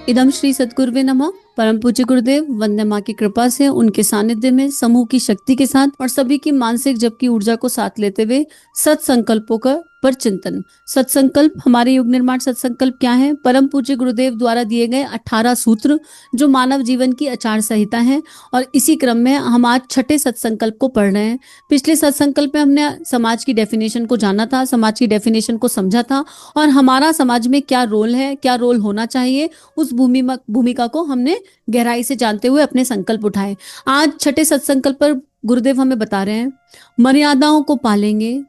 इदम श्री सद्गुरुवे नमः। परम पूज्य गुरुदेव, वंदे माँ की कृपा से, उनके सानिध्य में, समूह की शक्ति के साथ और सभी की मानसिक जप की ऊर्जा को साथ लेते हुए सत्संकल्पों का पर चिंतन। सत्संकल्प, हमारे युग निर्माण सत्संकल्प क्या है? परम पूज्य गुरुदेव द्वारा दिए गए 18 सूत्र जो मानव जीवन की आचार संहिता है। और इसी क्रम में हम आज छठे सत्संकल्प को पढ़ रहे हैं। पिछले सत्संकल्प में हमने समाज की डेफिनेशन को जाना था, समाज की डेफिनेशन को समझा था और हमारा समाज में क्या रोल है, क्या रोल होना चाहिए, उस भूमिका को हमने गहराई से जानते हुए अपने संकल्प उठाए। आज छठे सत्संकल्प पर गुरुदेव हमें बता रहे हैं, मर्यादाओं को पालेंगे,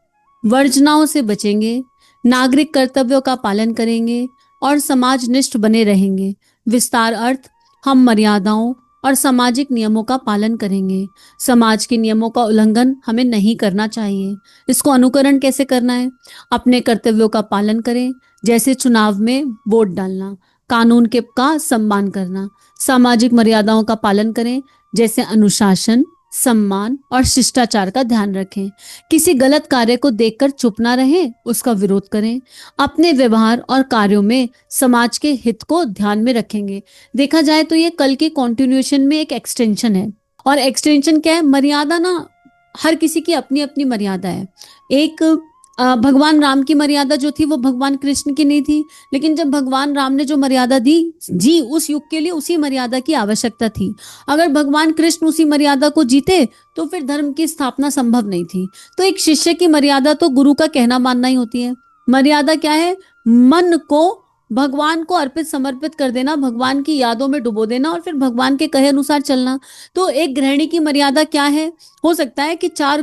वर्जनाओं से बचेंगे, नागरिक कर्तव्यों का पालन करेंगे और समाजनिष्ठ बने रहेंगे। विस्तार अर्थ, हम मर्यादाओं और सामाजिक नियमों का पालन करेंगे। समाज के नियमों का उल्लंघन हमें नहीं करना चाहिए। इसको अनुकरण कैसे करना है? अपने कर्तव्यों का पालन करें, जैसे चुनाव में वोट डालना, कानून के का सम्मान करना। सामाजिक मर्यादाओं का पालन करें, जैसे अनुशासन, सम्मान और शिष्टाचार का ध्यान रखें। किसी गलत कार्य को देखकर चुप ना रहें, उसका विरोध करें। अपने व्यवहार और कार्यों में समाज के हित को ध्यान में रखेंगे। देखा जाए तो ये कल के कॉन्टिन्यूएशन में एक एक्सटेंशन है। और एक्सटेंशन क्या है? मर्यादा ना, हर किसी की अपनी अपनी मर्यादा है। एक भगवान राम की मर्यादा जो थी वो भगवान कृष्ण की नहीं थी, लेकिन जब भगवान राम ने जो मर्यादा दी जी, उस युग के लिए उसी मर्यादा की आवश्यकता थी। अगर भगवान कृष्ण उसी मर्यादा को जीते तो फिर धर्म की स्थापना संभव नहीं थी। तो एक शिष्य की मर्यादा तो गुरु का कहना मानना ही होती है। मर्यादा क्या है? मन को भगवान को अर्पित समर्पित कर देना, भगवान की यादों में डुबो देना और फिर भगवान के कहे अनुसार चलना। तो एक गृहिणी की मर्यादा क्या है? हो सकता है कि 4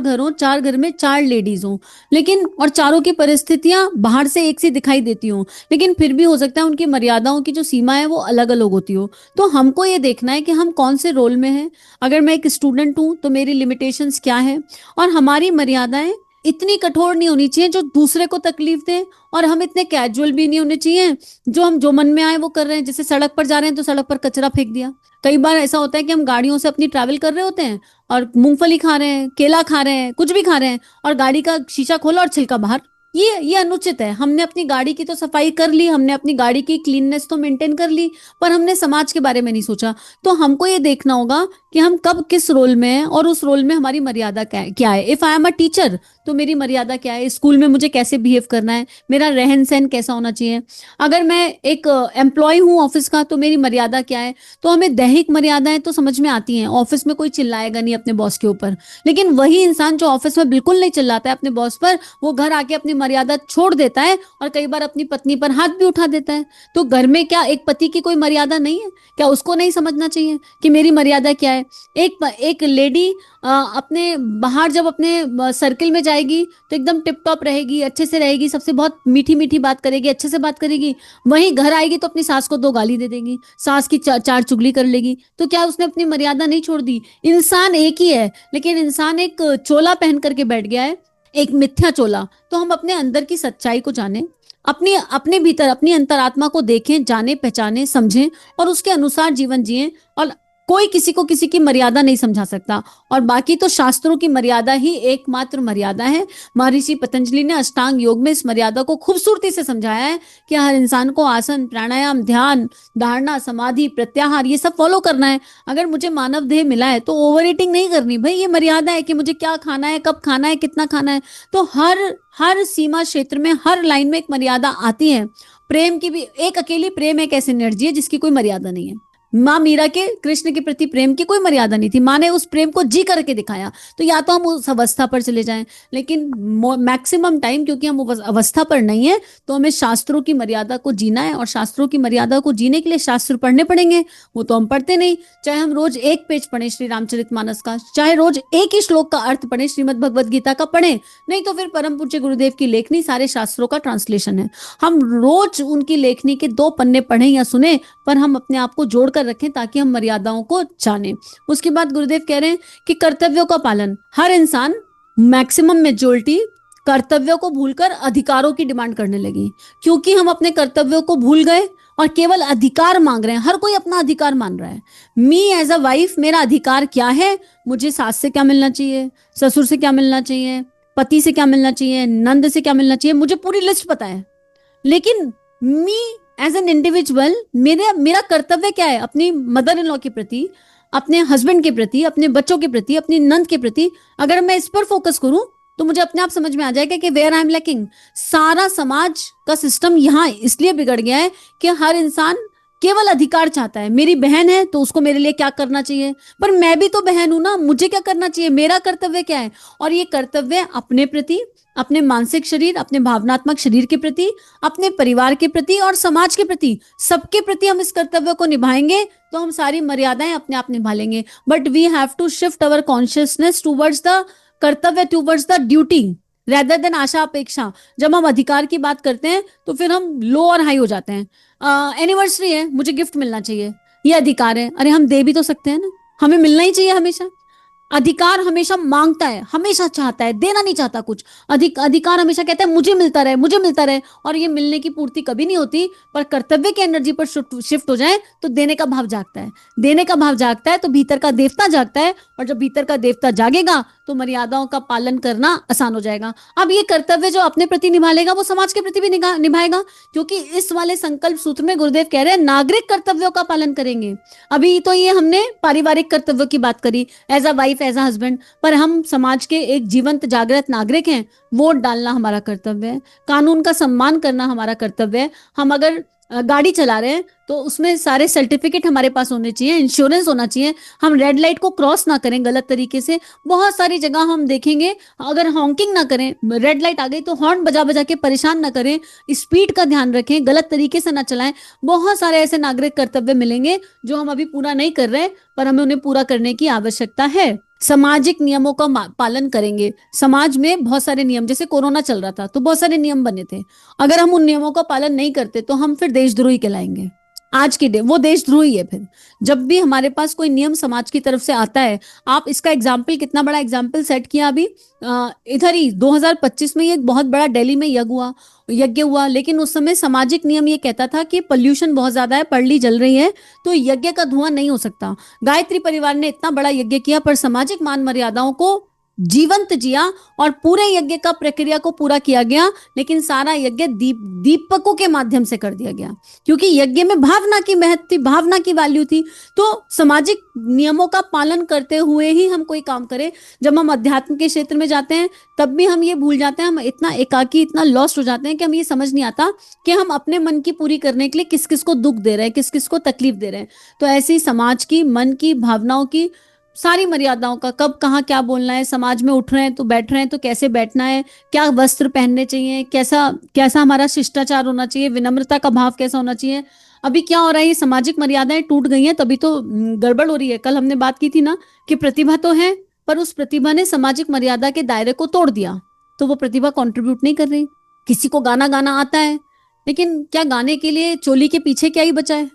घर में 4 लेडीज हों, लेकिन और चारों की परिस्थितियां बाहर से एक सी दिखाई देती हों, लेकिन फिर भी हो सकता है उनकी मर्यादाओं की जो सीमा है वो अलग अलग होती हो। तो हमको ये देखना है कि हम कौन से रोल में हैं। अगर मैं एक स्टूडेंट हूं तो मेरी लिमिटेशंस क्या है, और हमारी मर्यादाएं इतनी कठोर नहीं होनी चाहिए जो दूसरे को तकलीफ दे, और हम इतने कैजुअल भी नहीं होने चाहिए जो हम जो मन में आए वो कर रहे हैं। जैसे सड़क पर जा रहे हैं तो सड़क पर कचरा फेंक दिया। कई बार ऐसा होता है कि हम गाड़ियों से अपनी ट्रैवल कर रहे होते हैं और मूंगफली खा रहे हैं, केला खा रहे हैं, कुछ भी खा रहे हैं, और गाड़ी का शीशा खोला और छिलका बाहर। ये अनुचित है। हमने अपनी गाड़ी की तो सफाई कर ली, हमने अपनी गाड़ी की क्लीननेस तो मेंटेन कर ली, पर हमने समाज के बारे में नहीं सोचा। तो हमको ये देखना होगा कि हम कब किस रोल में हैं और उस रोल में हमारी मर्यादा क्या है। If I am a teacher तो मेरी मर्यादा क्या है, स्कूल में मुझे कैसे बिहेव करना है, मेरा रहन सहन कैसा होना चाहिए। अगर मैं एक एम्प्लॉय हूँ ऑफिस का तो मेरी मर्यादा क्या है। तो हमें दैहिक मर्यादाएं तो समझ में आती हैं। ऑफिस में कोई चिल्लाएगा नहीं अपने बॉस के ऊपर, लेकिन वही इंसान जो ऑफिस में बिल्कुल नहीं चिल्लाता है अपने बॉस पर, वो घर आके अपनी मर्यादा छोड़ देता है और कई बार अपनी पत्नी पर हाथ भी उठा देता है। तो घर में क्या एक पति की कोई मर्यादा नहीं है? क्या उसको नहीं समझना चाहिए कि मेरी मर्यादा क्या है? एक लेडी अपने बाहर जब अपने सर्किल में जाएगी तो एकदम टिप टॉप रहेगी, अच्छे से रहेगी, सबसे बहुत मीठी मीठी बात करेगी, अच्छे से बात करेगी। वहीं घर आएगी तो अपनी सास को 2 गाली दे देगी, सास की चार चुगली कर लेगी। तो क्या उसने अपनी मर्यादा नहीं छोड़ दी? इंसान एक ही है, लेकिन इंसान एक चोला पहन करके बैठ गया है, एक मिथ्या चोला। तो हम अपने अंदर की सच्चाई को जाने, अपने भीतर अपनी अंतरात्मा को देखें, जाने, पहचाने, समझें और उसके अनुसार जीवन जिएं। और कोई किसी को किसी की मर्यादा नहीं समझा सकता, और बाकी तो शास्त्रों की मर्यादा ही एकमात्र मर्यादा है। महर्षि पतंजलि ने अष्टांग योग में इस मर्यादा को खूबसूरती से समझाया है कि हर इंसान को आसन, प्राणायाम, ध्यान, धारणा, समाधि, प्रत्याहार ये सब फॉलो करना है। अगर मुझे मानव देह मिला है तो ओवर ईटिंग नहीं करनी भाई। ये मर्यादा है कि मुझे क्या खाना है, कब खाना है, कितना खाना है। तो हर सीमा क्षेत्र में, हर लाइन में एक मर्यादा आती है। प्रेम की भी एक अकेली प्रेम एक ऐसी एनर्जी है जिसकी कोई मर्यादा नहीं है। माँ मीरा के कृष्ण के प्रति प्रेम की कोई मर्यादा नहीं थी, माँ ने उस प्रेम को जी करके दिखाया। तो या तो हम उस अवस्था पर चले जाएं, लेकिन मैक्सिमम टाइम क्योंकि हम उस अवस्था पर नहीं है तो हमें शास्त्रों की मर्यादा को जीना है, और शास्त्रों की मर्यादा को जीने के लिए शास्त्र पढ़ने पड़ेंगे। वो तो हम पढ़ते नहीं। चाहे हम रोज एक पेज पढ़ें श्री रामचरितमानस का, चाहे रोज एक ही श्लोक का अर्थ पढ़ें, श्रीमद् भगवद गीता का पढ़ें, नहीं तो फिर परम पूज्य गुरुदेव की लेखनी सारे शास्त्रों का ट्रांसलेशन है। हम रोज उनकी लेखनी के 2 पन्ने पढ़ें या सुने, पर हम अपने आप को जोड़ कर रखें ताकि हम मर्यादाओं को जानें। उसके बाद गुरुदेव कह रहे हैं कि कर्तव्यों का पालन। हर इंसान, मैक्सिमम मेजॉरिटी, कर्तव्यों को भूलकर अधिकारों की डिमांड करने लगी, क्योंकि हम अपने कर्तव्यों को भूल गए और केवल अधिकार मांग रहे हैं। हर कोई अपना अधिकार मान रहा है। मी एज अ वाइफ, मेरा अधिकार क्या है? मुझे सास से क्या मिलना चाहिए, ससुर से क्या मिलना चाहिए, पति से क्या मिलना चाहिए, नंद से क्या मिलना चाहिए, मुझे पूरी लिस्ट पता है। लेकिन मी एज एन इंडिविजुअल मेरा कर्तव्य क्या है अपनी मदर इन लॉ के प्रति, अपने हस्बैंड के प्रति, अपने बच्चों के प्रति, अपनी नंद के प्रति। अगर मैं इस पर फोकस करूं तो मुझे अपने आप समझ में आ जाएगा कि वेयर आई एम लैकिंग। सारा समाज का सिस्टम यहाँ इसलिए बिगड़ गया है कि हर इंसान केवल अधिकार चाहता है। मेरी बहन है तो उसको मेरे लिए क्या करना चाहिए, पर मैं भी तो बहन हूं ना, मुझे क्या करना चाहिए, मेरा कर्तव्य क्या है। और ये कर्तव्य अपने प्रति, अपने मानसिक शरीर, अपने भावनात्मक शरीर के प्रति, अपने परिवार के प्रति और समाज के प्रति, सबके प्रति हम इस कर्तव्य को निभाएंगे तो हम सारी मर्यादाएं अपने आप निभा लेंगे। But we have to shift our consciousness towards the कर्तव्य, towards the duty, rather than आशा अपेक्षा। जब हम अधिकार की बात करते हैं तो फिर हम लो और हाई हो जाते हैं। एनिवर्सरी है, मुझे गिफ्ट मिलना चाहिए, ये अधिकार है। अरे हम दे भी तो सकते हैं ना, हमें मिलना ही चाहिए हमेशा। अधिकार हमेशा मांगता है, हमेशा चाहता है, देना नहीं चाहता कुछ। अधिकार हमेशा कहता है मुझे मिलता रहे, मुझे मिलता रहे, और ये मिलने की पूर्ति कभी नहीं होती। पर कर्तव्य की एनर्जी पर शिफ्ट हो जाए तो देने का भाव जागता है। देने का भाव जागता है तो भीतर का देवता जागता है, और जब भीतर का देवता जागेगा तो मर्यादाओं का पालन करना आसान हो जाएगा। अब ये कर्तव्य जो अपने प्रति निभा लेगा वो समाज के प्रति भी निभाएगा, क्योंकि इस वाले संकल्प सूत्र में गुरुदेव कह रहे हैं नागरिक कर्तव्यों का पालन करेंगे। अभी तो ये हमने पारिवारिक कर्तव्यों की बात करी, as a wife, as a husband, पर हम समाज के एक जीवंत जागृत नागरिक हैं। वोट डालना हमारा कर्तव्य है, कानून का सम्मान करना हमारा कर्तव्य है। हम अगर गाड़ी चला रहे हैं तो उसमें सारे सर्टिफिकेट हमारे पास होने चाहिए, इंश्योरेंस होना चाहिए। हम रेड लाइट को क्रॉस ना करें गलत तरीके से। बहुत सारी जगह हम देखेंगे अगर हॉन्किंग ना करें, रेड लाइट आ गई तो हॉर्न बजा बजा के परेशान ना करें, स्पीड का ध्यान रखें, गलत तरीके से ना चलाएं। बहुत सारे ऐसे नागरिक कर्तव्य मिलेंगे जो हम अभी पूरा नहीं कर रहे, पर हमें उन्हें पूरा करने की आवश्यकता है। सामाजिक नियमों का पालन करेंगे। समाज में बहुत सारे नियम, जैसे कोरोना चल रहा था तो बहुत सारे नियम बने थे, अगर हम उन नियमों का पालन नहीं करते तो हम फिर देशद्रोही कहलाएंगे। आज की डे वो देशद्रोही है। फिर जब भी हमारे पास कोई नियम समाज की तरफ से आता है, आप इसका एग्जाम्पल, कितना बड़ा एग्जाम्पल सेट किया अभी इधर ही 2025 में ये एक बहुत बड़ा दिल्ली में यज्ञ हुआ, लेकिन उस समय सामाजिक नियम ये कहता था कि पोल्यूशन बहुत ज्यादा है, पड़ली जल रही है, तो यज्ञ का धुआं नहीं हो सकता। गायत्री परिवार ने इतना बड़ा यज्ञ किया पर सामाजिक मान मर्यादाओं को जीवंत जिया और पूरे यज्ञ का प्रक्रिया को पूरा किया गया, लेकिन सारा यज्ञ दीपकों के माध्यम से कर दिया गया, क्योंकि यज्ञ में भावना की महत्व थी, भावना की वैल्यू थी। तो सामाजिक नियमों का पालन करते हुए ही हम कोई काम करें। जब हम अध्यात्म के क्षेत्र में जाते हैं तब भी हम ये भूल जाते हैं, हम इतना एकाकी, इतना लॉस्ट हो जाते हैं कि हम ये समझ नहीं आता कि हम अपने मन की पूरी करने के लिए किस किस को दुख दे रहे हैं, किस किस को तकलीफ दे रहे हैं। तो ऐसे ही समाज की, मन की, भावनाओं की सारी मर्यादाओं का, कब कहाँ क्या बोलना है, समाज में उठ रहे हैं तो बैठ रहे हैं तो कैसे बैठना है, क्या वस्त्र पहनने चाहिए, कैसा कैसा हमारा शिष्टाचार होना चाहिए, विनम्रता का भाव कैसा होना चाहिए। अभी क्या हो रहा है, ये सामाजिक मर्यादाएं टूट गई हैं तभी तो गड़बड़ हो रही है। कल हमने बात की थी ना कि प्रतिभा तो है, पर उस प्रतिभा ने सामाजिक मर्यादा के दायरे को तोड़ दिया, तो वो प्रतिभा कंट्रीब्यूट नहीं कर रही। किसी को गाना गाना आता है, लेकिन क्या गाने के लिए चोली के पीछे क्या ही बचा है?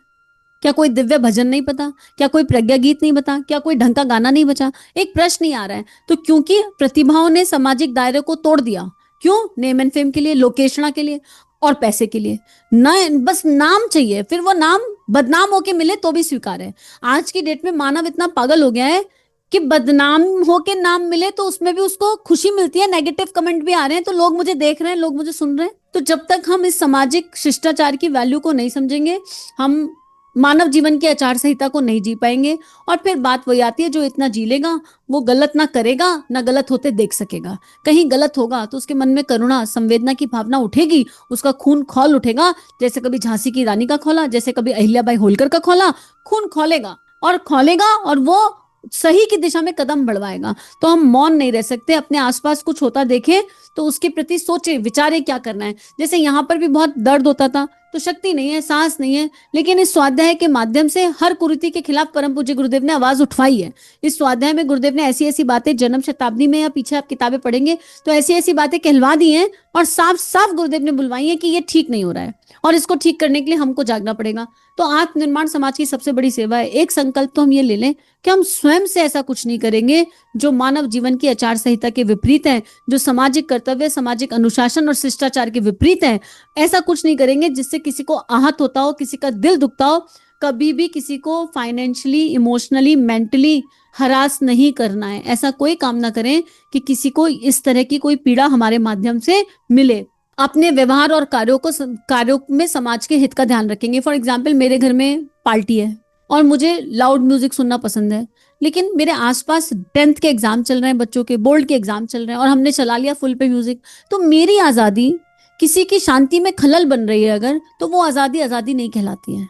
क्या कोई दिव्य भजन नहीं पता? क्या कोई प्रज्ञा गीत नहीं बता? क्या कोई ढंग का गाना नहीं बचा? एक प्रश्न ही आ रहा है। तो क्योंकि प्रतिभाओं ने सामाजिक दायरे को तोड़ दिया। क्यों? नेम एंड फेम के लिए, लोकेशना के लिए और पैसे के लिए। ना बस नाम चाहिए, फिर वो नाम बदनाम होके मिले तो भी स्वीकार है। आज की डेट में मानव इतना पागल हो गया है कि बदनाम होके नाम मिले तो उसमें भी उसको खुशी मिलती है, नेगेटिव कमेंट भी आ रहे हैं तो लोग मुझे देख रहे हैं, लोग मुझे सुन रहे हैं। तो जब तक हम इस सामाजिक शिष्टाचार की वैल्यू को नहीं समझेंगे, हम मानव जीवन की आचार संहिता को नहीं जी पाएंगे। और फिर बात वही आती है, जो इतना जी लेगा वो गलत ना करेगा, ना गलत होते देख सकेगा। कहीं गलत होगा तो उसके मन में करुणा, संवेदना की भावना उठेगी, उसका खून खौल उठेगा, जैसे कभी झांसी की रानी का खौला, जैसे कभी अहिल्याबाई होलकर का खौला। खून खौलेगा और वो सही की दिशा में कदम बढ़वाएगा। तो हम मौन नहीं रह सकते, अपने आसपास कुछ होता देखें तो उसके प्रति सोचे विचारे क्या करना है। जैसे यहाँ पर भी बहुत दर्द होता था, तो शक्ति नहीं है, साहस नहीं है, लेकिन इस स्वाध्याय के माध्यम से हर कुरीति के खिलाफ परम पूज्य गुरुदेव ने आवाज उठवाई है। इस स्वाध्याय में गुरुदेव ने ऐसी ऐसी बातें, जन्म शताब्दी में या पीछे आप किताबें पढ़ेंगे तो ऐसी ऐसी बातें कहलवा दी हैं, और साफ साफ गुरुदेव ने बुलवाई है कि ये ठीक नहीं हो रहा है और इसको ठीक करने के लिए हमको जागना पड़ेगा। तो आत्मनिर्माण समाज की सबसे बड़ी सेवा है। एक संकल्प तो हम ये ले लें कि हम स्वयं से ऐसा कुछ नहीं करेंगे जो मानव जीवन की आचार संहिता के विपरीत है, जो सामाजिक कर्तव्य, सामाजिक अनुशासन और शिष्टाचार के विपरीत है। ऐसा कुछ नहीं करेंगे जिससे किसी को आहत होता हो, किसी का दिल दुखता हो। कभी भी किसी को फाइनेंशियली, इमोशनली, मेंटली हरास नहीं करना है। ऐसा कोई काम ना करें कि किसी को इस तरह की कोई पीड़ा हमारे माध्यम से मिले। अपने व्यवहार और कार्यों में समाज के हित का ध्यान रखेंगे। फॉर एग्जाम्पल, मेरे घर में पार्टी है और मुझे लाउड म्यूजिक सुनना पसंद है, लेकिन मेरे आसपास 10th के एग्जाम चल रहे हैं, बच्चों के बोर्ड के एग्जाम चल रहे हैं और हमने चला लिया फुल पे म्यूजिक, तो मेरी आजादी किसी की शांति में खलल बन रही है अगर, तो वो आजादी आजादी नहीं कहलाती है,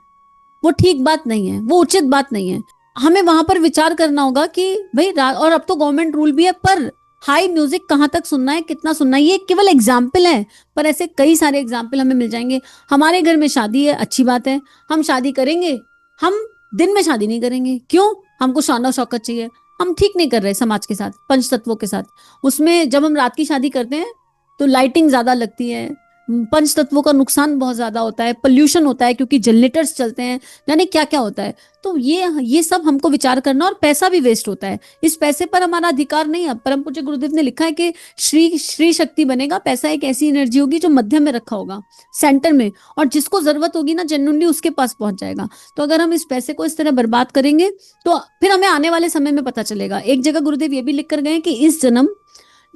वो ठीक बात नहीं है, वो उचित बात नहीं है। हमें वहां पर विचार करना होगा कि भाई और अब तो गवर्नमेंट रूल भी है, पर हाई म्यूजिक कहाँ तक सुनना है, कितना सुनना है, ये केवल एग्जाम्पल है, पर ऐसे कई सारे एग्जाम्पल हमें मिल जाएंगे। हमारे घर में शादी है, अच्छी बात है, हम शादी करेंगे, हम दिन में शादी नहीं करेंगे, क्यों? हमको शान और शौकत चाहिए, हम ठीक नहीं कर रहे समाज के साथ, पंच तत्वों के साथ। उसमें जब हम रात की शादी करते हैं तो लाइटिंग ज्यादा लगती है, पंच तत्वों का नुकसान बहुत ज्यादा होता है, पोल्यूशन होता है क्योंकि जनरेटर्स चलते हैं, यानी क्या क्या होता है। तो ये सब हमको विचार करना, और पैसा भी वेस्ट होता है, इस पैसे पर हमारा अधिकार नहीं है। परम पूज्य गुरुदेव ने लिखा है कि श्री श्री शक्ति बनेगा, पैसा एक ऐसी एनर्जी होगी जो मध्य में रखा होगा, सेंटर में, और जिसको जरूरत होगी ना जेन्युइनली उसके पास पहुंच जाएगा। तो अगर हम इस पैसे को इस तरह बर्बाद करेंगे तो फिर हमें आने वाले समय में पता चलेगा। एक जगह गुरुदेव ये भी लिख कर गए कि इस जन्म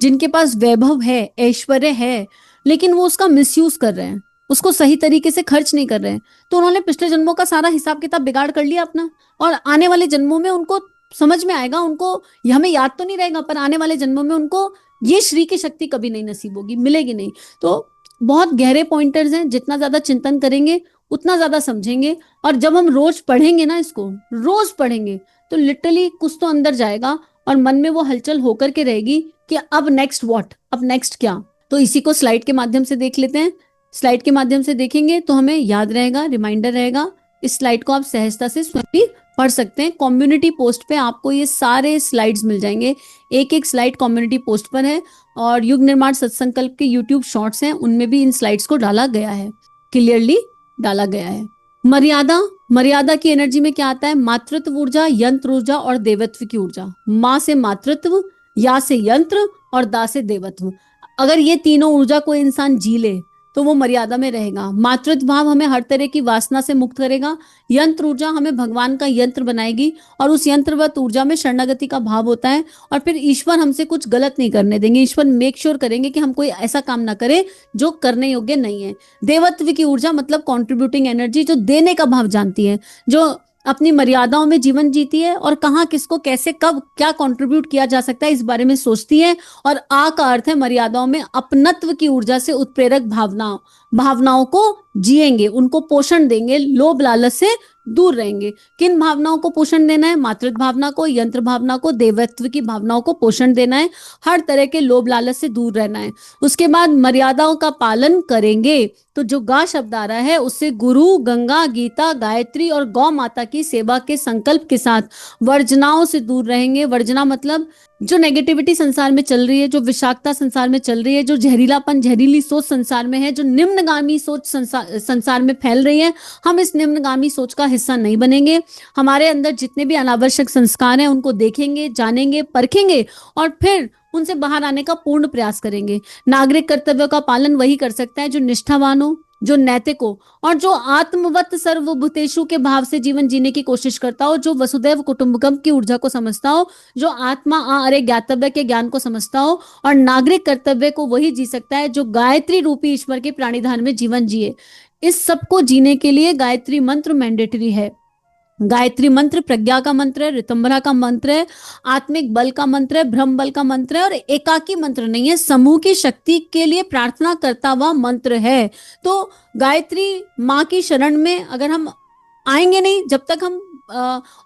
जिनके पास वैभव है, ऐश्वर्य है, लेकिन वो उसका मिसयूज कर रहे हैं, उसको सही तरीके से खर्च नहीं कर रहे हैं, तो उन्होंने पिछले जन्मों का सारा हिसाब किताब बिगाड़ कर लिया अपना, और आने वाले जन्मों में उनको समझ में आएगा, उनको हमें याद तो नहीं रहेगा, पर आने वाले जन्मों में उनको ये श्री की शक्ति कभी नहीं नसीब होगी, मिलेगी नहीं। तो बहुत गहरे पॉइंटर्स हैं, जितना ज्यादा चिंतन करेंगे उतना ज्यादा समझेंगे, और जब हम रोज पढ़ेंगे ना, इसको रोज पढ़ेंगे, तो लिटरली कुछ तो अंदर जाएगा और मन में वो हलचल होकर के रहेगी कि अब नेक्स्ट व्हाट, अब नेक्स्ट क्या। तो इसी को स्लाइड के माध्यम से देख लेते हैं। स्लाइड के माध्यम से देखेंगे तो हमें याद रहेगा, रिमाइंडर रहेगा। इस स्लाइड को आप सहजता से स्वयं भी पढ़ सकते हैं। कम्युनिटी पोस्ट पे आपको ये सारे स्लाइड्स मिल जाएंगे, एक एक स्लाइड कम्युनिटी पोस्ट पर है, और युग निर्माण सत्संकल्प के यूट्यूब शॉर्ट्स हैं, उनमें भी इन स्लाइड्स को डाला गया है, क्लियरली डाला गया है। मर्यादा, मर्यादा की एनर्जी में क्या आता है? मातृत्व ऊर्जा, यंत्र ऊर्जा और देवत्व की ऊर्जा। माँ से मातृत्व, या से यंत्र और दा से देवत्व। अगर ये तीनों ऊर्जा को इंसान जी ले तो वो मर्यादा में रहेगा। मातृत्व भाव हमें हर तरह की वासना से मुक्त करेगा, यंत्र ऊर्जा हमें भगवान का यंत्र बनाएगी, और उस यंत्रवत ऊर्जा में शरणागति का भाव होता है, और फिर ईश्वर हमसे कुछ गलत नहीं करने देंगे, ईश्वर मेक श्योर करेंगे कि हम कोई ऐसा काम ना करें जो करने योग्य नहीं है। देवत्व की ऊर्जा मतलब कॉन्ट्रीब्यूटिंग एनर्जी, जो देने का भाव जानती है, जो अपनी मर्यादाओं में जीवन जीती है, और कहाँ किसको कैसे कब क्या कंट्रीब्यूट किया जा सकता है इस बारे में सोचती है। और आ का अर्थ है मर्यादाओं में अपनत्व की ऊर्जा से उत्प्रेरक भावनाओं को जिएंगे, उनको पोषण देंगे, लोभ लालच से दूर रहेंगे। किन भावनाओं को पोषण देना है? मातृत्व भावना को, यंत्र भावना को, देवत्व की भावनाओं को पोषण देना है, हर तरह के लोभ लालच से दूर रहना है। उसके बाद मर्यादाओं का पालन करेंगे तो जो गा शब्द आ रहा है उससे गुरु, गंगा, गीता, गायत्री और गौ माता की सेवा के संकल्प के साथ वर्जनाओं से दूर रहेंगे। वर्जना मतलब जो नेगेटिविटी संसार में चल रही है, जो विषाक्तता संसार में चल रही है, जो जहरीलापन, जहरीली सोच संसार में है, जो निम्नगामी सोच संसार में फैल रही है, हम इस निम्नगामी सोच का हिस्सा नहीं बनेंगे। हमारे अंदर जितने भी अनावश्यक संस्कार हैं उनको देखेंगे, जानेंगे, परखेंगे, और फिर उनसे बाहर आने का पूर्ण प्रयास करेंगे। नागरिक कर्तव्यों का पालन वही कर सकता है जो निष्ठावान हो, जो नैतिक हो, और जो आत्मवत सर्वभूतेषु के भाव से जीवन जीने की कोशिश करता हो, जो वसुदैव कुटुंबकम की ऊर्जा को समझता हो, जो आत्मा अरे ज्ञातव्य के ज्ञान को समझता हो। और नागरिक कर्तव्य को वही जी सकता है जो गायत्री रूपी ईश्वर के प्राणिधान में जीवन जिए। इस सब को जीने के लिए गायत्री मंत्र मैंडेटरी है। गायत्री मंत्र प्रज्ञा का मंत्र है, ऋतंभरा का मंत्र है, आत्मिक बल का मंत्र है, ब्रह्म बल का मंत्र है, और एकाकी मंत्र नहीं है, समूह की शक्ति के लिए प्रार्थना करता हुआ मंत्र है। तो गायत्री माँ की शरण में अगर हम आएंगे नहीं, जब तक हम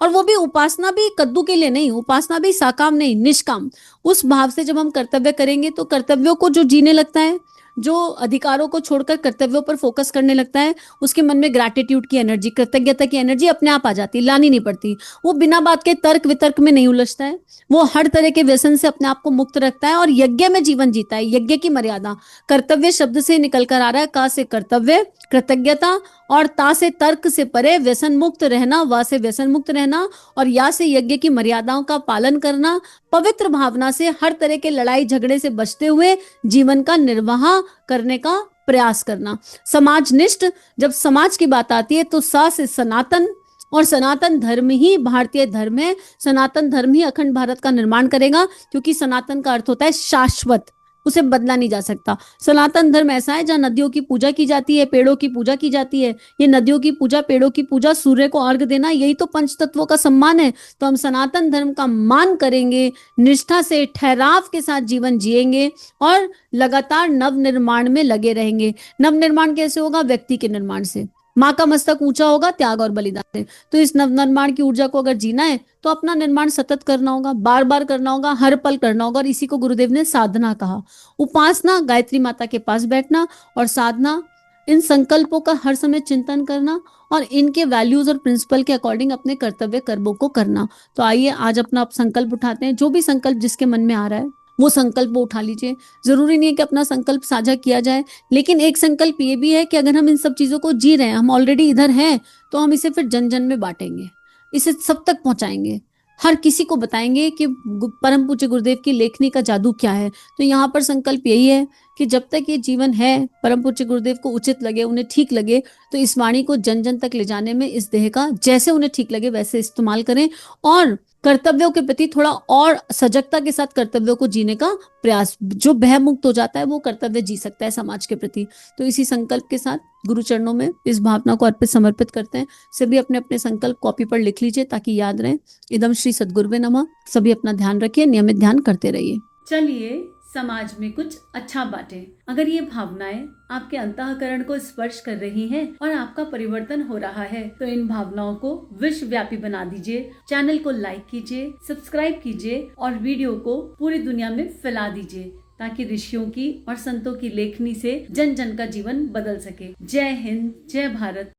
और वो भी उपासना भी कद्दू के लिए नहीं, उपासना भी साकाम नहीं, निष्काम, उस भाव से जब हम कर्तव्य करेंगे तो कर्तव्यों को जो जीने लगता है, जो अधिकारों को छोड़कर कर्तव्यों पर फोकस करने लगता है, उसके मन में ग्रैटिट्यूड की एनर्जी, कृतज्ञता की एनर्जी अपने आप आ जाती है, लानी नहीं पड़ती। वो बिना बात के तर्क वितर्क में नहीं उलझता है, वो हर तरह के व्यसन से अपने आप को मुक्त रखता है और यज्ञ में जीवन जीता है। यज्ञ की मर्यादा कर्तव्य शब्द से निकल कर आ रहा है, का से कर्तव्य, कृतज्ञता, और ता से तर्क से परे व्यसन मुक्त रहना, वा से व्यसन मुक्त रहना, और या से यज्ञ की मर्यादाओं का पालन करना, पवित्र भावना से हर तरह के लड़ाई झगड़े से बचते हुए जीवन का निर्वाह करने का प्रयास करना। समाजनिष्ठ, जब समाज की बात आती है तो सा से सनातन, और सनातन धर्म ही भारतीय धर्म है, सनातन धर्म ही अखंड भारत का निर्माण करेगा, क्योंकि सनातन का अर्थ होता है शाश्वत, उसे बदला नहीं जा सकता। सनातन धर्म ऐसा है जहाँ नदियों की पूजा की जाती है, पेड़ों की पूजा की जाती है। ये नदियों की पूजा, पेड़ों की पूजा, सूर्य को अर्घ देना, यही तो पंच तत्वों का सम्मान है। तो हम सनातन धर्म का मान करेंगे, निष्ठा से ठहराव के साथ जीवन जिएंगे और लगातार नव निर्माण में लगे रहेंगे। नव निर्माण कैसे होगा? व्यक्ति के निर्माण से। माँ का मस्तक ऊंचा होगा त्याग और बलिदान से। तो इस नव निर्माण की ऊर्जा को अगर जीना है तो अपना निर्माण सतत करना होगा, बार बार करना होगा, हर पल करना होगा। और इसी को गुरुदेव ने साधना कहा। उपासना, गायत्री माता के पास बैठना, और साधना, इन संकल्पों का हर समय चिंतन करना और इनके वैल्यूज और प्रिंसिपल के अकॉर्डिंग अपने कर्तव्य कर्मों को करना। तो आइए आज अपना संकल्प उठाते हैं। जो भी संकल्प जिसके मन में आ रहा है वो संकल्प उठा लीजिए। जरूरी नहीं है कि अपना संकल्प साझा किया जाए, लेकिन एक संकल्प ये भी है कि अगर हम इन सब चीजों को जी रहे हैं, हम ऑलरेडी इधर हैं, तो हम इसे फिर जन जन में बांटेंगे, इसे सब तक पहुंचाएंगे, हर किसी को बताएंगे कि परम पूज्य गुरुदेव की लेखनी का जादू क्या है। तो यहाँ पर संकल्प यही है कि जब तक ये जीवन है, परम पूज्य गुरुदेव को उचित लगे, उन्हें ठीक लगे, तो इस वाणी को जन जन तक ले जाने में इस देह का जैसे उन्हें ठीक लगे वैसे इस्तेमाल करें, और कर्तव्यों के प्रति थोड़ा और सजगता के साथ कर्तव्यों को जीने का प्रयास। जो भय मुक्त हो जाता है वो कर्तव्य जी सकता है समाज के प्रति। तो इसी संकल्प के साथ गुरु चरणों में इस भावना को अर्पित समर्पित करते हैं। सभी अपने अपने संकल्प कॉपी पर लिख लीजिए ताकि याद रहे। इदम श्री सद्गुरुवे नमः। सभी अपना ध्यान रखिए, नियमित ध्यान करते रहिए। चलिए समाज में कुछ अच्छा बांटे। अगर ये भावनाएं आपके अंतःकरण को स्पर्श कर रही हैं और आपका परिवर्तन हो रहा है, तो इन भावनाओं को विश्वव्यापी बना दीजिए। चैनल को लाइक कीजिए, सब्सक्राइब कीजिए और वीडियो को पूरी दुनिया में फैला दीजिए ताकि ऋषियों की और संतों की लेखनी से जन जन का जीवन बदल सके। जय हिंद, जय भारत।